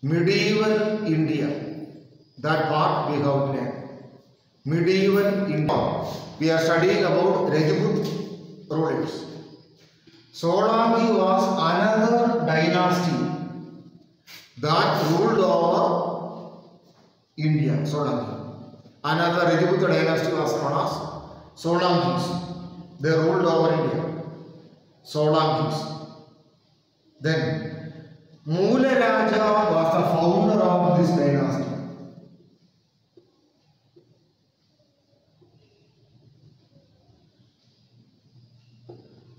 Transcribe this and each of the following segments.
medieval India. That part we have learned. Medieval India. We are studying about Rajput rulers. Solanki was another dynasty that ruled over India. Solanki. Another Rajput dynasty was known as Solankis. They ruled over India. Solankis. Then Mula Raja was the founder of this dynasty.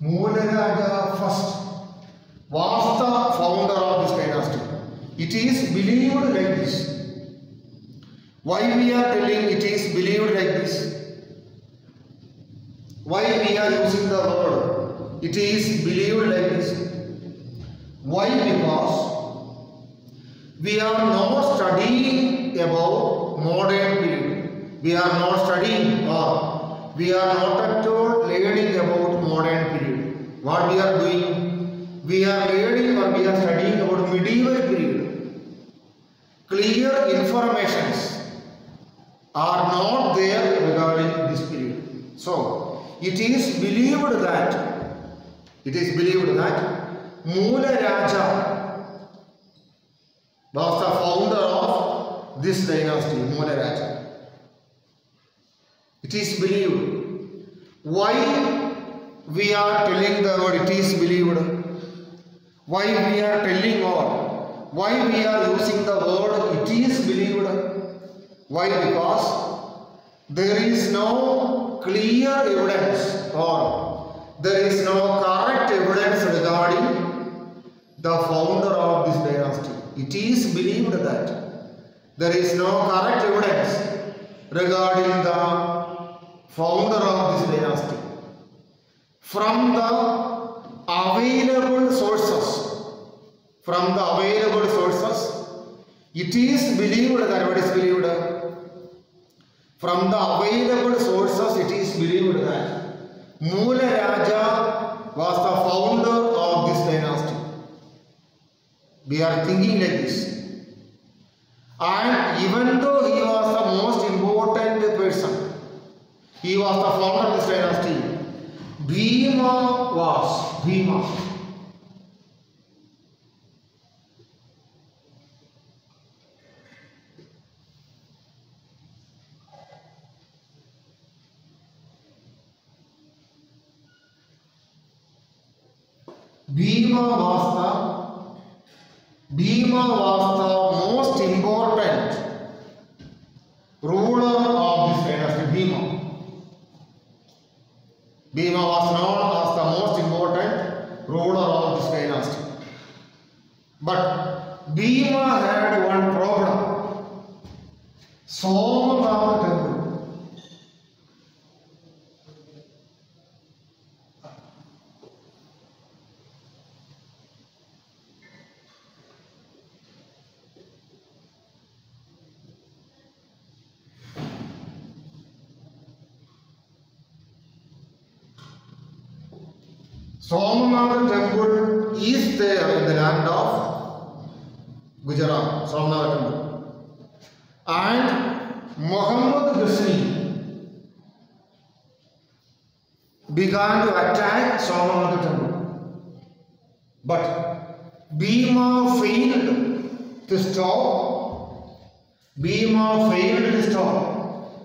Mula Raja first was the founder of this dynasty. It is believed like this. Why we are telling it is believed like this? Why we are using the word it is believed like this? Why? Because we are not studying about modern period. We are not studying or we are not at all learning about modern period. What we are doing? We are learning or we are studying about medieval period. Clear informations are not there regarding this period. So, it is believed that Mula Raja was the founder of this dynasty, Mula Raja. It is believed. Why we are telling the word it is believed? Why we are telling or why we are using the word it is believed? Why? Because there is no clear evidence or there is no correct evidence regarding the founder of this dynasty. It is believed that there is no correct evidence regarding the founder of this dynasty. From the available sources, it is believed that what is believed? From the available sources, it is believed that Mula Raja was the founder of this dynasty. We are thinking like this. And even though he was the most important person, he was the founder of this dynasty, Bhima. Bhima was the most important ruler of this dynasty. Bhima was known as the most important ruler of this dynasty. But Bhima had one problem. Somanath temple. Somanath temple is there in the land of Gujarat, Somanath temple. And Muhammad Ghazni began to attack Somanath temple. But Bhima failed to stop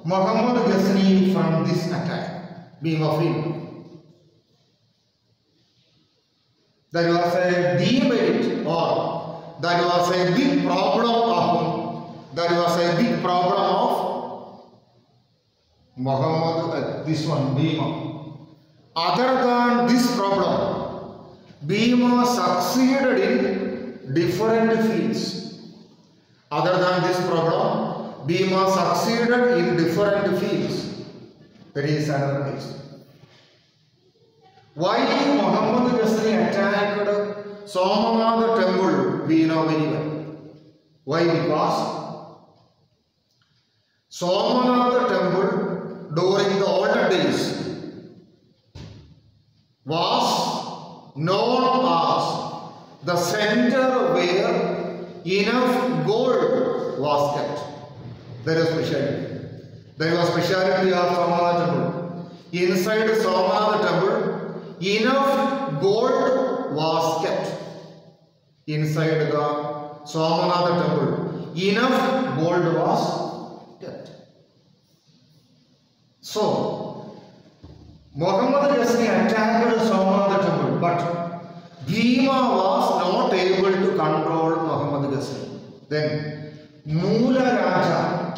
Muhammad Ghazni from this attack. Bhima failed. That was a demerit or that was a big problem of Muhammad, Bhima. Other than this problem, Bhima succeeded in different fields. Other than this problem, Bhima succeeded in different fields. There is another case. Why Muhammad Ghazni attacked Somanath temple, we know very well. Why? Because Somanath temple during the older days was known as the center where enough gold was kept. There is speciality. There was speciality of Somanath temple. Inside Somanath temple, enough gold was kept. Inside the Somanath temple, enough gold was kept. So, Muhammad Ghazni attacked Somanath temple, but Bhima was not able to control Muhammad Ghazni. Then, Mula Raja,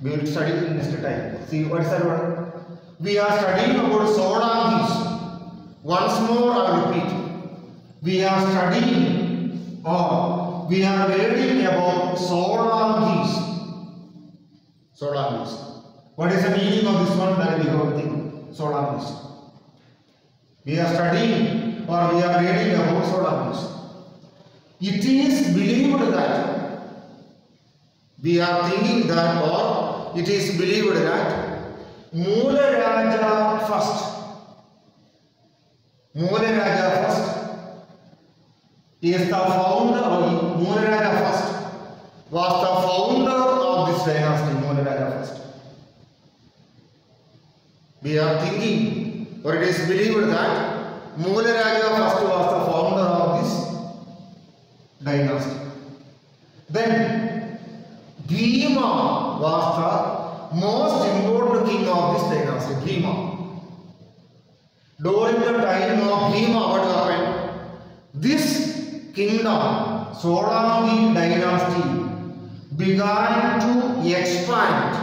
we will study in next time. See what is that one? We are studying about Solangis. Once more I repeat. We are studying or we are reading about Solangis. Solangis. What is the meaning of this one? That we have to think. Solangis. We are studying or we are reading about Solangis. It is believed that we are thinking that or it is believed that Mula Raja first is the founder or Mula Raja first was the founder of this dynasty. Mula Raja first. We are thinking or it is believed that Mula Raja first was the founder of this dynasty. Then Bhima was the most important king of this dynasty. Bhima. During the time of Bhima, what happened? This kingdom, Solangi dynasty, began to expand.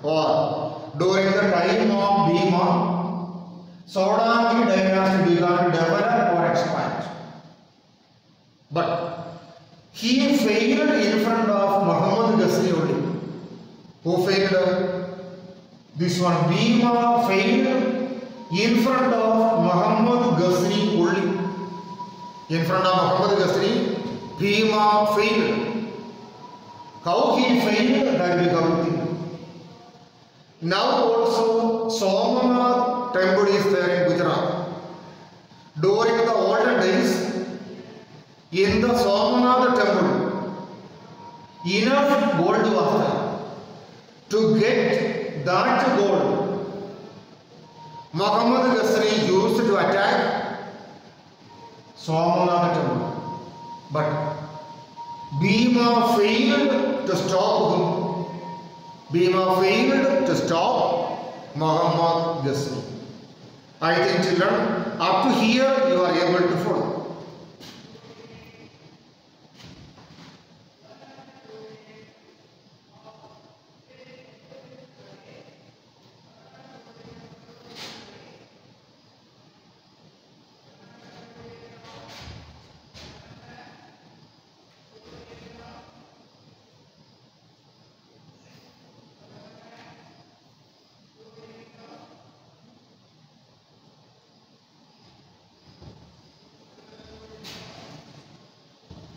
Or during the time of Bhima, Solangi dynasty began to develop or expand. But he failed in front of Muhammad Ghazni only. Who failed? This one, Bhima failed in front of Muhammad Ghazni only. In front of Muhammad Ghazni, Bhima failed. How he failed, that we have to think. Now also Somanath temple is there in Gujarat. During the olden days, in the Somanath temple, enough gold was there. To get that gold, Muhammad Ghazni used to attack Somanath temple. But Bhima failed to stop him. Bhima failed to stop Muhammad Ghazni. I think children, up to here you are able to follow.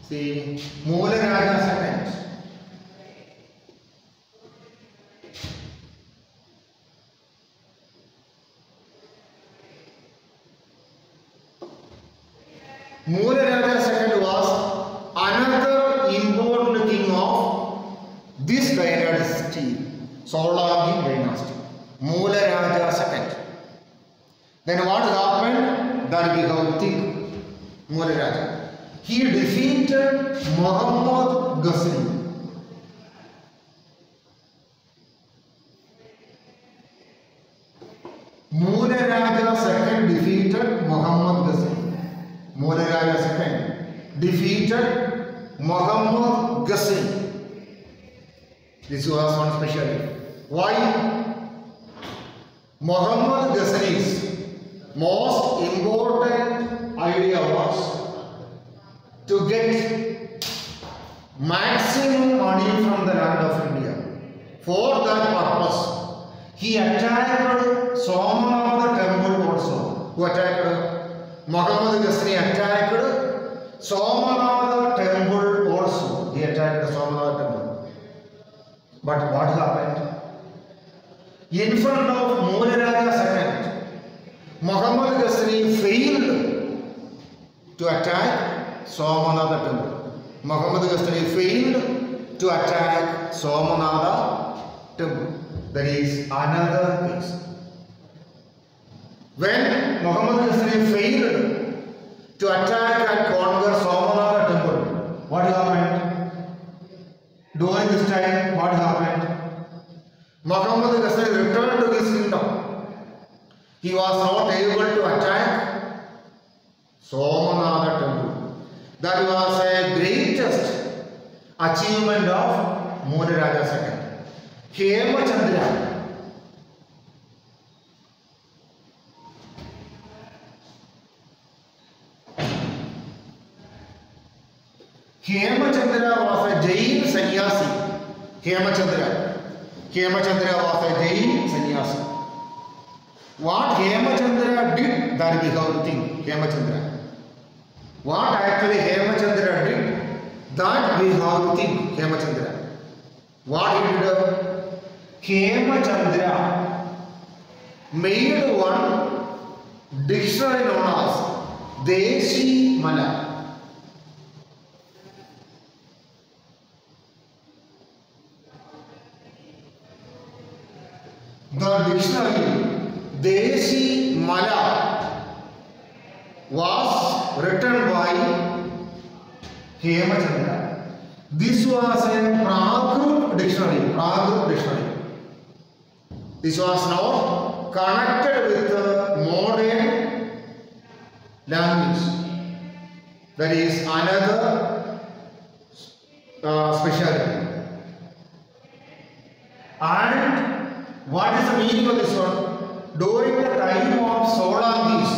See, Mula Raja second. Mula Raja second was another important king of this dynasty, Solangi dynasty. Mula Raja second. Then what happened? That we have to think. Mula Raja. He defeated Muhammad Ghazni. Mula Raja second defeated Muhammad Ghazni. Mula Raja second defeated Muhammad Ghazni. This was one specialty. Why? Muhammad Ghazni's most important idea was to get maximum money from the land of India. For that purpose, he attacked Somanath temple also. Who attacked? Muhammad Ghazni attacked Somanath temple also. He attacked the Somanath temple. But what happened? In front of Mula Raja II, Muhammad Ghazni failed to attack Somanath temple. Muhammad Ghazali failed to attack Somanatha temple. That is another case. When Muhammad Ghazali failed to attack and conquer Somanatha temple, what happened? During this time, what happened? Muhammad Ghazali returned to his kingdom. He was not able to attack Somanatha temple. That was a greatest achievement of Modi Raja II. Hemachandra. Hemachandra was a Jain sannyasi. Hemachandra was a Jain sannyasi. What Hemachandra did, that we have to think. Hemachandra. What actually Hemachandra did, that we have to think. Hemachandra. What he did? Hemachandra made one dictionary known as Deshi Mala. The dictionary Deshi Mala was written by Hemachandra. This was a Prakrit dictionary. This was not connected with the modern language. That is another specialty. And what is the meaning of this one? During the time of Solangis,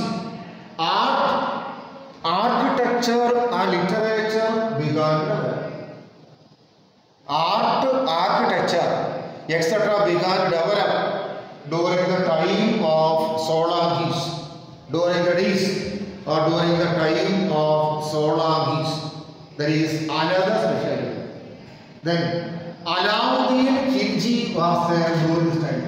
architecture and literature began. Art, architecture, etc. began to develop during the time of Solangis. During the days or during the time of Solangis. There is another specialty. Then Alauddin Khilji was there during this time.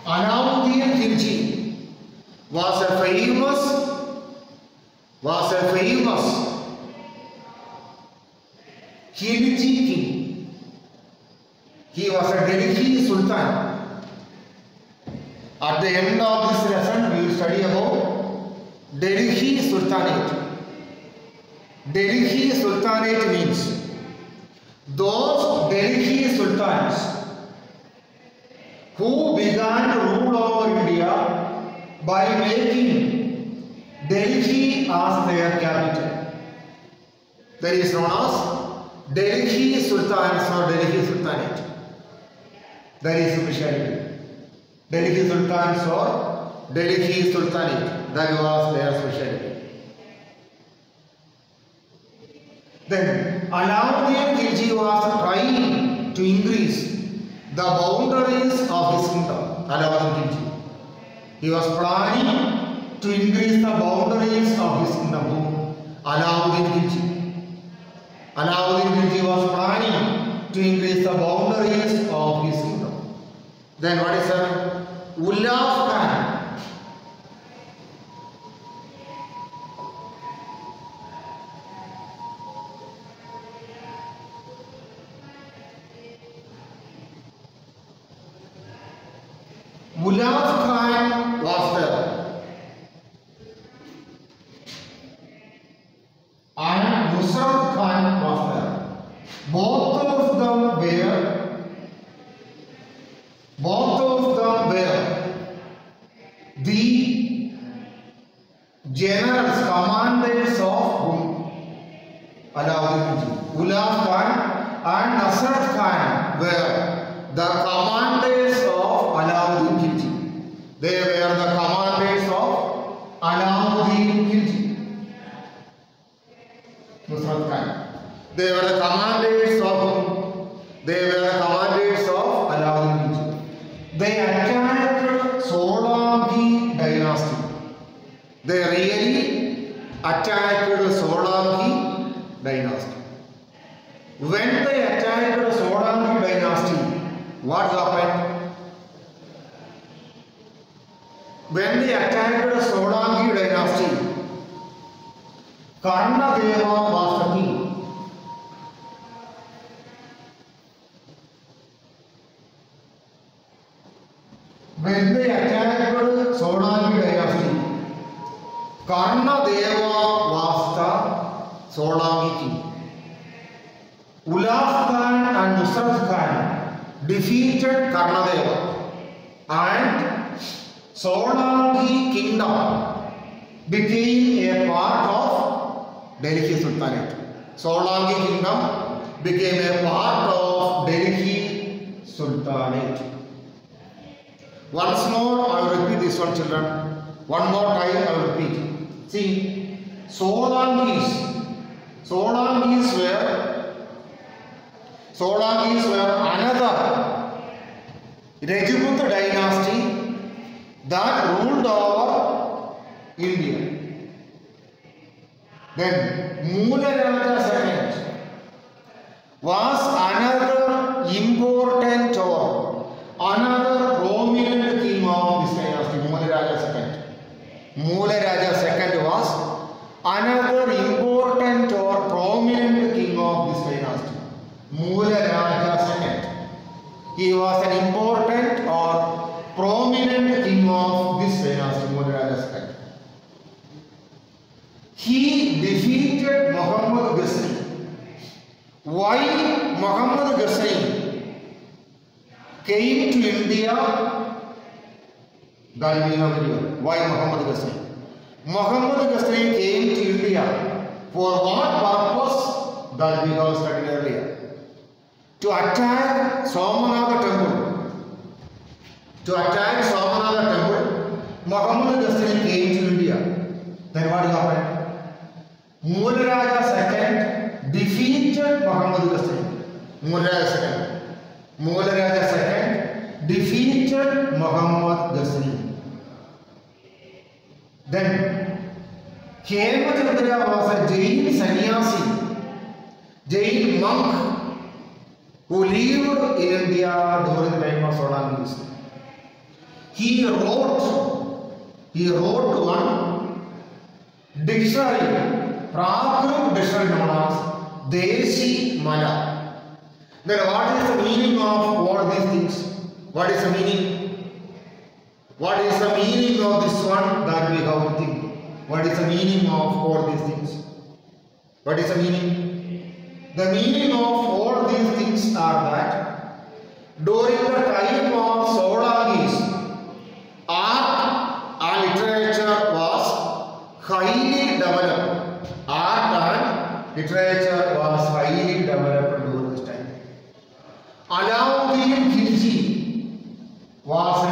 Alauddin Khilji was a famous Khilji king. He was a Delhi Sultan. At the end of this lesson, we will study about Delhi Sultanate. Delhi Sultanate means those Delhi Sultans who began to rule over India by making Delhi as their capital. That is known as Delhi Sultans or Delhi Sultanate. That is the specialty. Delhi Sultans or Delhi Sultanate. That was their specialty. Then Alauddin Khilji was trying to increase the boundaries of his kingdom. Alauddin Khilji. He was planning to increase the boundaries of his kingdom. Alauddin Khilji. Alauddin Khilji was planning to increase the boundaries of his kingdom. Then what is that? Ulaf Khan. Ulaf Khan was there. And Nusrat Khan was there. Both of them were the generals, commanders of Alauddin Khilji. Ulaf Khan and Nusrat Khan were the commanders of Alauddin Khilji. They were the commanders of Alauddin Khilji. Nusrat Khan. They were the commanders of Alauddin Khilji. They attacked Solanki dynasty. They really attacked Solanki dynasty. When they attacked Solanki dynasty, What happened? When they attacked Solanki dynasty, Karnadeva was the king. When they attacked Solanki dynasty, Karnadeva was the Solanki king. Ulaf Khan and Nusrat Khan defeated Karnadeva, and Solanki kingdom became a part of Delhi Sultanate. Solanki kingdom became a part of Delhi Sultanate. Once more I will repeat this one, children. One more time I will repeat. See, Solankis were another Rajput dynasty that ruled over India. Then Moolarata II was another important or another prominent king of this dynasty, Moolarata II. Moolarata II was another important or prominent king of this dynasty. Moolarata II. He was an important or prominent king of this dynasty, Moolarata II. He defeated Muhammad Ghazni. Why Muhammad Ghazni came to India? That we know very well. Why Muhammad Ghazni? Muhammad Ghazni came to India for what purpose? That we have studied earlier. To attack Somanatha temple. To attack Somanatha temple, Muhammad Ghazni came to India. Then what happened? Moolarata II defeated Muhammad Ghazni. Moolarata II defeated Muhammad Ghazni. Then Hemachandra was a Jain sannyasi, Jain monk who lived in India during the time of Solankis. He wrote one dictionary, Prakrit dictionary known as Desi Mala. Then what is the meaning of all these things? What is the meaning? What is the meaning of this one? That we have to think. What is the meaning of all these things? What is the meaning? The meaning of all these things are that during the time of Solankis, art and literature was highly developed. Art and literature was highly developed during this time. Alauddin Khilji was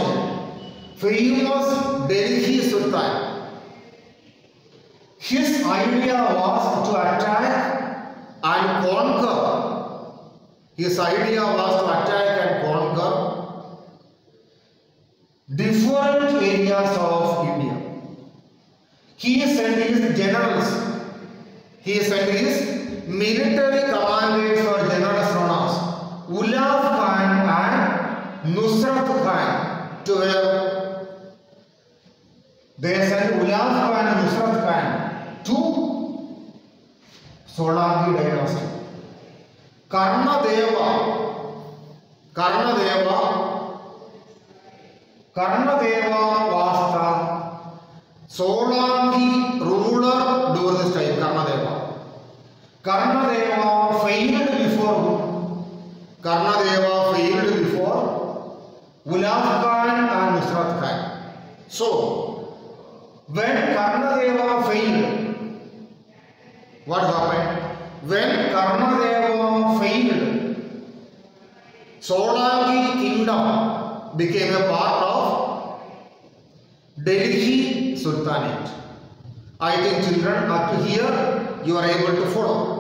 a famous Delhi Sultan. His idea was to attack and conquer. His idea was to attack and conquer different areas of India. He sent his generals. He sent his military commanders or generals known as Ulaf Khan and Nusrat Khan to where they sent Ulaf Khan and Nusrat Khan to Solanki dynasty. Karnadeva was the Solanki ruler during this time. Karnadeva failed before Ulaf Khan and Nusrat Khan. So, when Karnadeva failed, what happened? When Karnadeva failed, Solanki kingdom became a part of Delhi Sultanate. I think children up to here you are able to follow.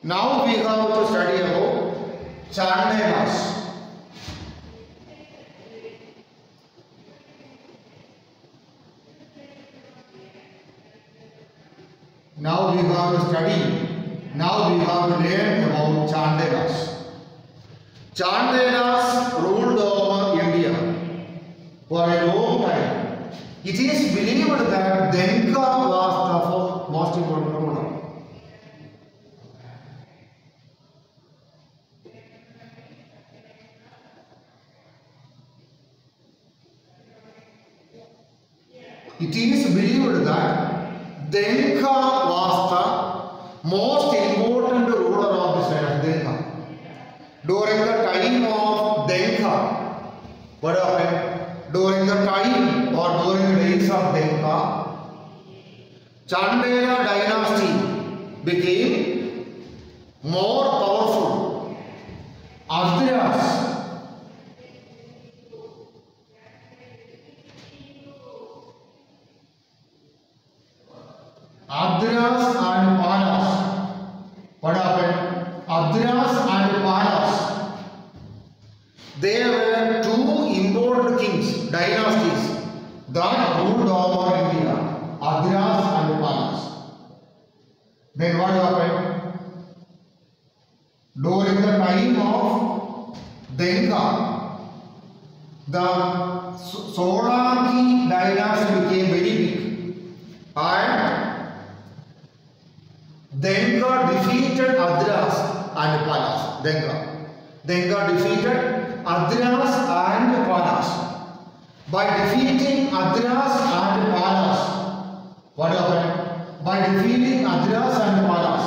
Now we have to study about Chandelas. Now we have to learn about Chandelas. Chandelas ruled over India for a long time. It is believed that Denka was the most important ruler. It is believed that Denka was the most important ruler of this dynasty. Denka. During the time of Denka, what happened? During the time or during the days of Denka, Chandela dynasty became more powerful. Adras and Palas. What happened? Adras and Palas. They were two important kings, dynasties that ruled over India. Adras and Palas. Then what happened? During the time of Denka, the Solanki dynasty became very big, and Denka defeated Adras and Palas. Denka defeated Adras and Palas. By defeating Adras and Palas, what happened? By defeating Adras and Palas,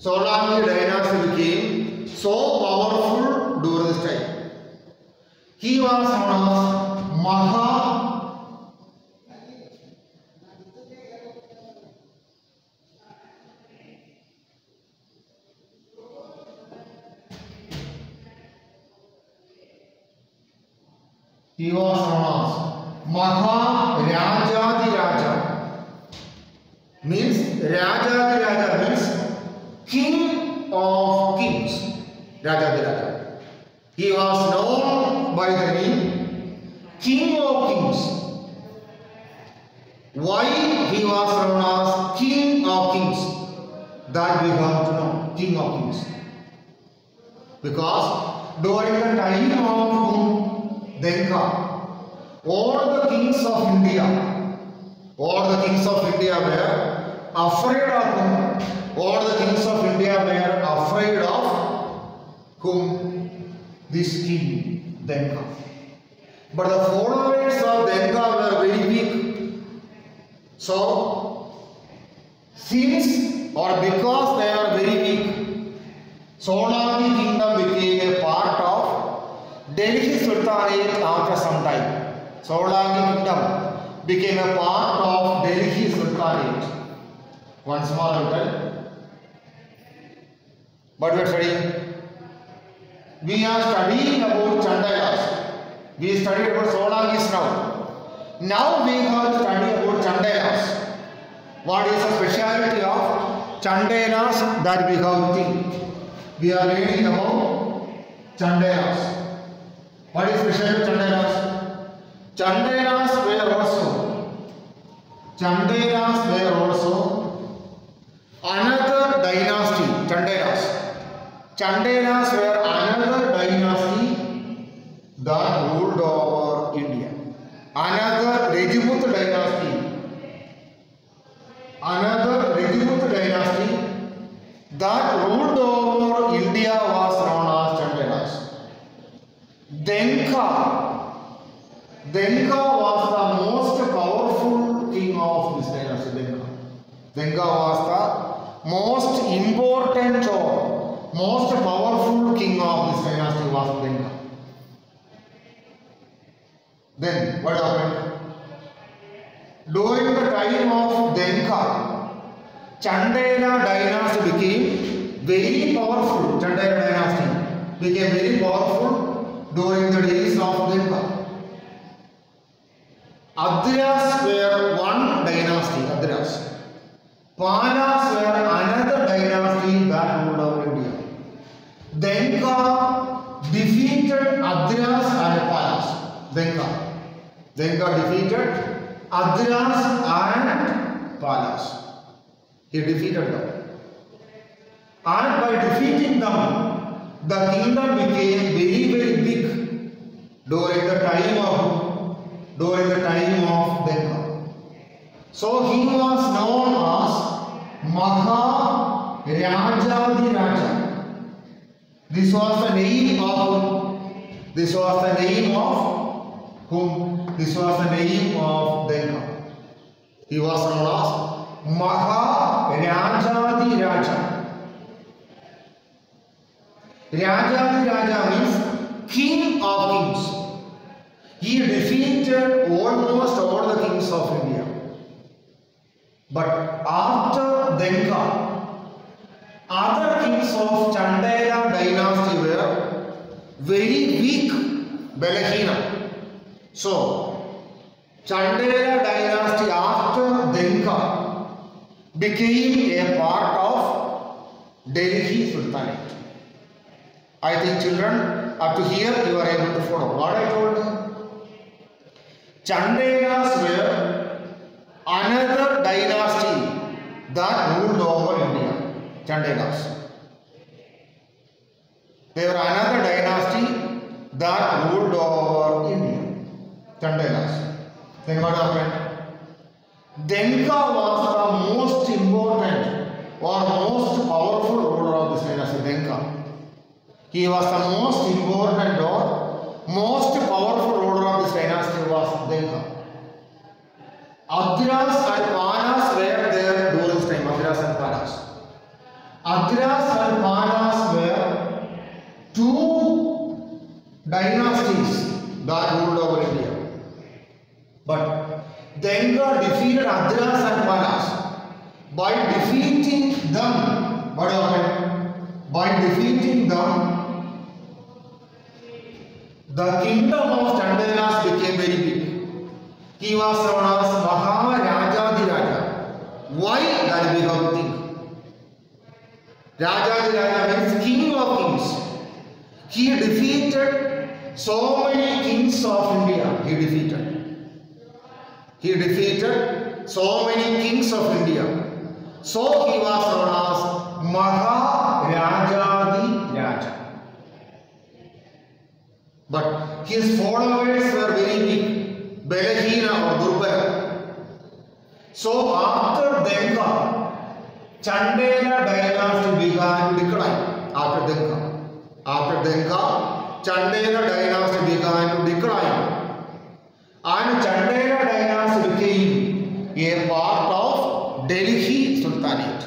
Solanki dynasty became so powerful during this time. He was known as Maha. He was known as Maharajadiraja. Means Rajadiraja means king of kings. Rajadiraja. He was known by the name King of Kings. Why he was known as King of Kings? That we have to know. King of Kings. Because during the time of Denka, all the kings of India were afraid of whom? All the kings of India were afraid of whom? This king, Denka. But the followers of Denka were very weak. So, since or because they are very weak, Solanki kingdom became a part of Delhi Sultanate after some time. Solanki kingdom became a part of Delhi Sultanate. One small little. But we are studying. We are studying about Chandelas. We studied about Solankis now. Now we have to study about Chandelas. What is the speciality of Chandelas that we have to think? We are reading about Chandelas. What is special to Chandelas? Chandelas were also another dynasty. Chandelas were another dynasty that ruled over India. Another Rajput dynasty that ruled over India was known as Chandelas. Denka was the most powerful king of this dynasty. Denka was the most important or most powerful king of this dynasty was Denka. Then what happened? During the time of Denka, Chandela dynasty became very powerful. Chandela dynasty became very powerful during the days of Denka. Adras were one dynasty. Palas were another dynasty Denka. Denka defeated Adras and Palas. He defeated them. And by defeating them, the kingdom became very, very big during the time of Denka. So he was known as Maha Rajadi Raja. This was the name of This was the name of whom? This was the name of Denka. He was known as Maha Rajadi Raja. Rajadi Raja means king of kings. He defeated almost all the kings of India. But after Denka, other kings of Chandela dynasty were very weak, Balahina. So, Chandela dynasty after Denka became a part of Delhi Sultanate. I think children, up to here you are able to follow what I told you. Chandelas were another dynasty that ruled over India. Chandelas. They were another dynasty that ruled over India. Chandelas. Then what happened? Denka was the most important or most powerful ruler of this dynasty. Denka. He was the most important or most powerful ruler of this dynasty was Denka. Adras and Palas were there during this time. Adras and Palas. Adras and Palas were two dynasties that ruled over India. But Denka defeated Adras and Palas. By defeating them, what happened? By defeating them, the kingdom of Chandelas became very big. He was known as Maharajadi Raja. Why? That we have to think. Rajadi Raja means king of kings. He defeated so many kings of India. He defeated so many kings of India. So he was known as Maharajadi Raja. But his followers were very weak, Balahina or Durbala. So after Denka, Chandela dynasty began to decline. After Denka, Chandela dynasty began to decline. And Chandela dynasty became a part of Delhi Sultanate.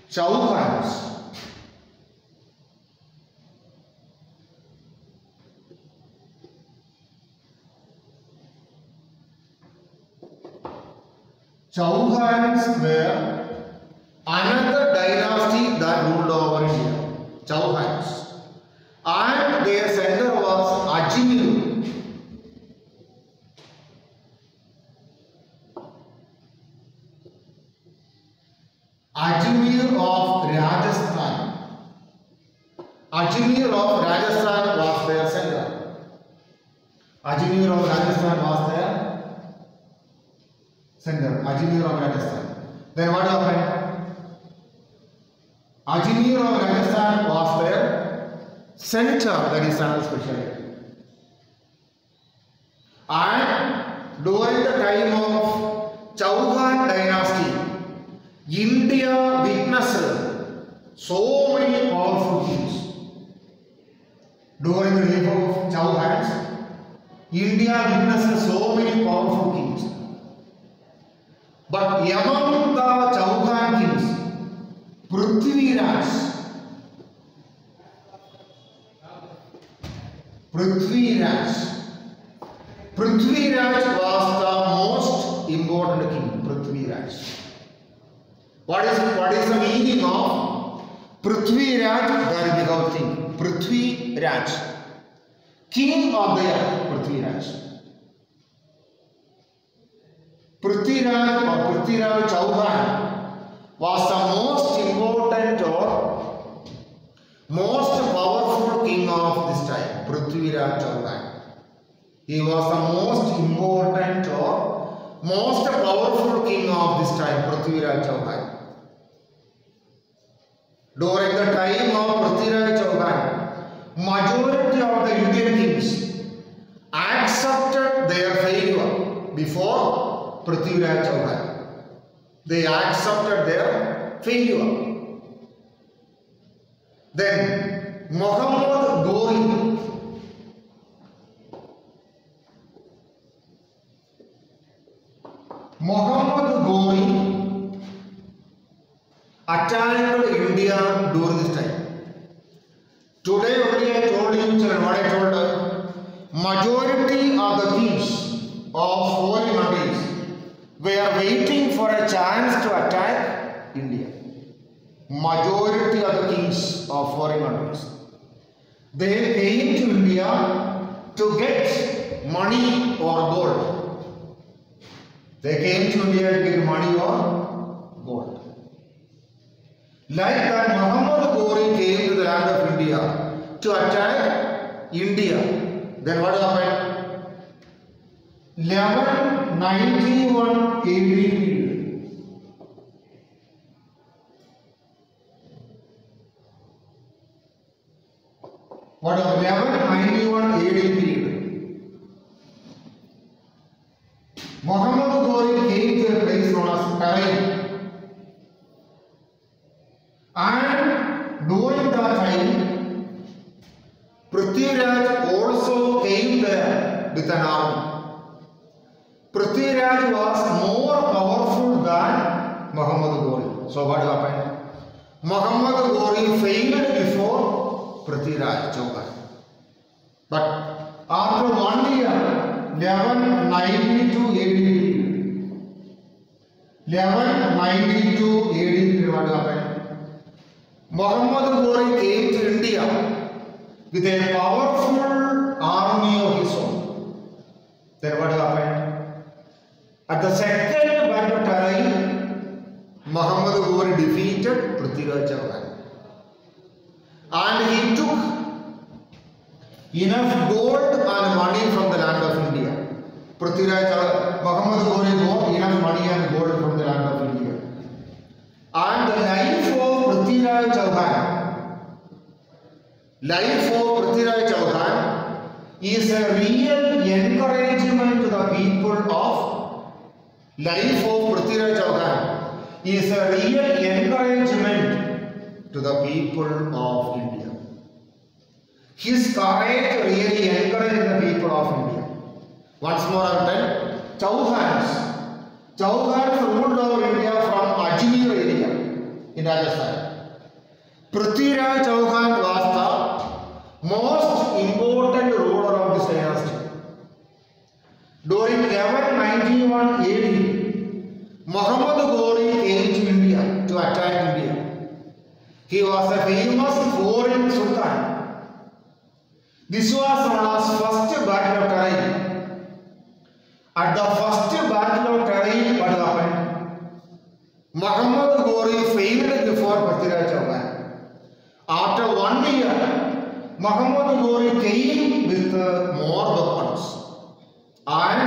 Chauhans. Chauhans were another dynasty that ruled over India. Chauhans. And their center was Ajmer. Ajmer of Rajasthan. Ajmer of Rajasthan was their center. Ajmer of Rajasthan was their center. Ajmer of Rajasthan. Then what happened? Ajmer of Rajasthan was their center. That is another specialty. And during the time of Chauhan dynasty, India witnessed so many powerful kings. During the reign of Chauhans, India witnessed so many powerful kings. But among the Chauhan kings, Prithviraj was the most important king. Prithviraj. What is the meaning of Prithviraj? Very big thing. Prithviraj, king of the earth. Prithviraj. Prithviraj or Prithviraj Chauhan was the most important or most powerful king of this time. Prithviraj Chauhan. He was the most important or most powerful king of this time. Prithviraj Chauhan. During the time of Prithviraj Chauhan, majority of the Indian kings accepted their failure before Prithviraj Chauhan. They accepted their failure. Then Muhammad Ghori. Muhammad Ghori attacked India during this time. Today only I told you children what I told you. Majority of the kings of foreign countries were waiting for a chance to attack India. Majority of the kings of foreign countries, they came to India to get money or gold. They came to India to get money or gold. Like that, Muhammad Ghori came to the land of India to attack India. Then what happened? 1191 AD period. What happened? 1191 AD period. Muhammad Ghori came to a place known as Tarai. And during that time, Prithviraj also came there with an army. Prithviraj was more powerful than Muhammad Ghori. So what happened? Muhammad Ghori failed before Prithviraj Chauhan. But after 1 year, 1192 AD, 1192 AD, what happened? Muhammad Ghori came to India with a powerful army of his own. Then what happened? At the second battle of Tarai, Muhammad Ghori defeated Prithviraj Chauhan. And he took enough gold and money from the land of India. Prithviraj Chauhan, Muhammad Ghori got enough money and gold from the land of India. And the life of Prithviraj Chauhan is a real encouragement to the people of life of Prithviraj Chauhan is a real encouragement to the people of India. His courage really encouraged the people of India. Once more I will tell, Chauhans ruled over India from Ajmer area in Rajasthan. Prithviraj Chauhan was the most important ruler of this dynasty. During 1191 AD, Muhammad Ghori came to India to attack India. He was a famous foreign sultan. This was known as First Battle of Tarai. At the First Battle of Tarai, what happened? Muhammad Ghori failed before Prithviraj Chauhan. After 1 year, Muhammad Ghori came with more weapons. And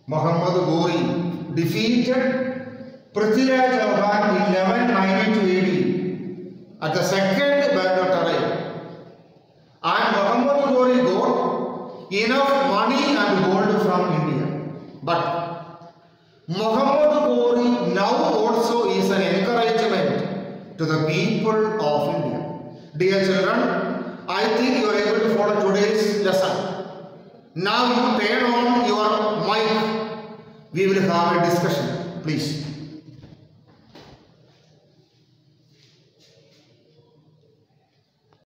Muhammad Ghori defeated Prithviraj Chauhan in 1192 AD at the second Battle of Tarai. And Muhammad Ghori got enough money and gold from India. But Muhammad Ghori now also is an encouragement to the people of India. Dear children, I think you are able to follow today's lesson. Now you turn on your mic. We will have a discussion. Please.